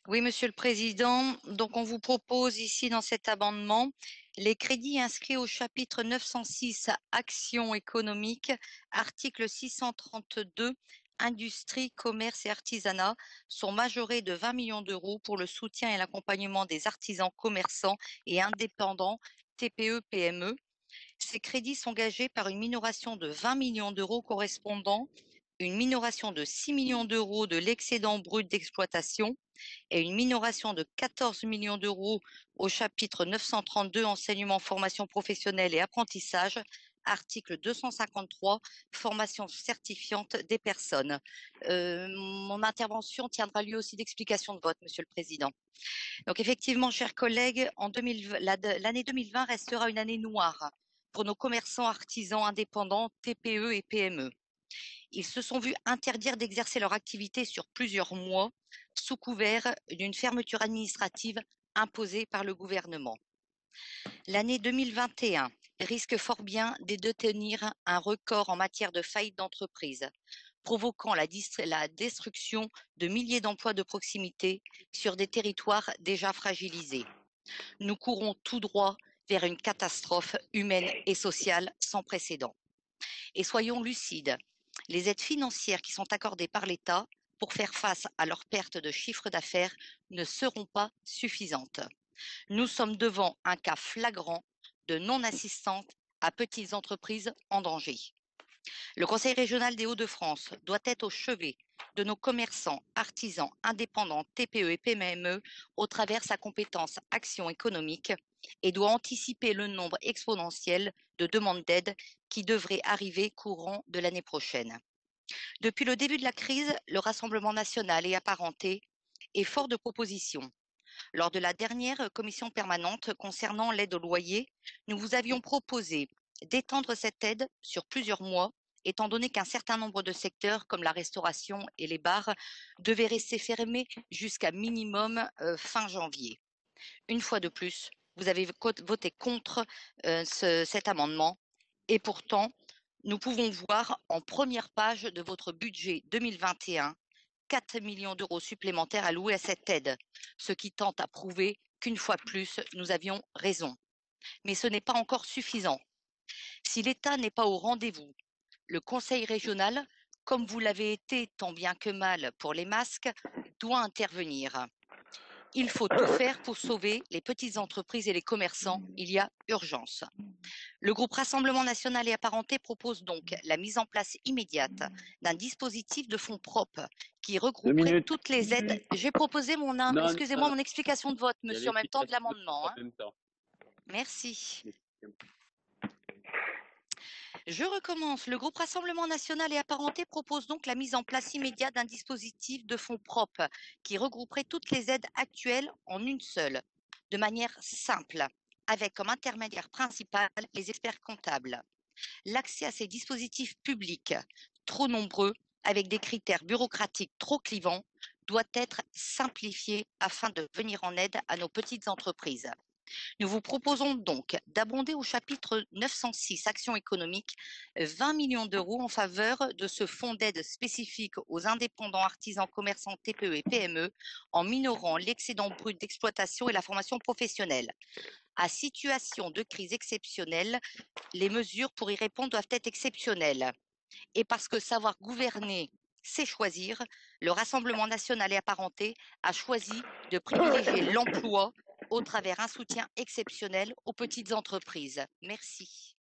Oui, Monsieur le Président. Donc, on vous propose ici dans cet amendement les crédits inscrits au chapitre 906 Action économique, article 632 Industrie, commerce et artisanat sont majorés de 20 millions d'euros pour le soutien et l'accompagnement des artisans, commerçants et indépendants TPE-PME. Ces crédits sont gagés par une minoration de 20 millions d'euros correspondant une minoration de 6 millions d'euros de l'excédent brut d'exploitation et une minoration de 14 millions d'euros au chapitre 932 enseignement, formation professionnelle et apprentissage, article 253 formation certifiante des personnes. Mon intervention tiendra lieu aussi d'explication de vote, Monsieur le Président. Donc effectivement, chers collègues, l'année 2020 restera une année noire pour nos commerçants, artisans, indépendants, TPE et PME. Ils se sont vus interdire d'exercer leur activité sur plusieurs mois sous couvert d'une fermeture administrative imposée par le gouvernement. L'année 2021 risque fort bien de détenir un record en matière de faillite d'entreprise, provoquant la destruction de milliers d'emplois de proximité sur des territoires déjà fragilisés. Nous courons tout droit vers une catastrophe humaine et sociale sans précédent. Et soyons lucides, les aides financières qui sont accordées par l'État pour faire face à leur perte de chiffre d'affaires ne seront pas suffisantes. Nous sommes devant un cas flagrant de non-assistance à petites entreprises en danger. Le Conseil régional des Hauts-de-France doit être au chevet de nos commerçants, artisans, indépendants, TPE et PME au travers sa compétence action économique et doit anticiper le nombre exponentiel de demandes d'aide qui devraient arriver courant de l'année prochaine. Depuis le début de la crise, le Rassemblement national et apparenté est fort de propositions. Lors de la dernière commission permanente concernant l'aide au loyer, nous vous avions proposé d'étendre cette aide sur plusieurs mois, étant donné qu'un certain nombre de secteurs, comme la restauration et les bars, devaient rester fermés jusqu'à minimum fin janvier. Une fois de plus, vous avez voté contre cet amendement et pourtant, nous pouvons voir en première page de votre budget 2021 4 millions d'euros supplémentaires alloués à cette aide, ce qui tente à prouver qu'une fois de plus, nous avions raison. Mais ce n'est pas encore suffisant. Si l'État n'est pas au rendez-vous, le Conseil régional, comme vous l'avez été tant bien que mal pour les masques, doit intervenir. Il faut tout faire pour sauver les petites entreprises et les commerçants. Il y a urgence. Le groupe Rassemblement national et apparenté propose donc la mise en place immédiate d'un dispositif de fonds propres qui regrouperait toutes les aides. J'ai proposé excusez-moi, mon explication de vote, monsieur, en même temps de l'amendement. Merci. Je recommence. Le groupe Rassemblement national et apparenté propose donc la mise en place immédiate d'un dispositif de fonds propres qui regrouperait toutes les aides actuelles en une seule, de manière simple, avec comme intermédiaire principal les experts comptables. L'accès à ces dispositifs publics, trop nombreux, avec des critères bureaucratiques trop clivants, doit être simplifié afin de venir en aide à nos petites entreprises. Nous vous proposons donc d'abonder au chapitre 906 Action économique 20 millions d'euros en faveur de ce fonds d'aide spécifique aux indépendants, artisans, commerçants, TPE et PME en minorant l'excédent brut d'exploitation et la formation professionnelle. À situation de crise exceptionnelle, les mesures pour y répondre doivent être exceptionnelles. Et parce que savoir gouverner, c'est choisir, le Rassemblement national et apparenté a choisi de privilégier l'emploi au travers un soutien exceptionnel aux petites entreprises. Merci.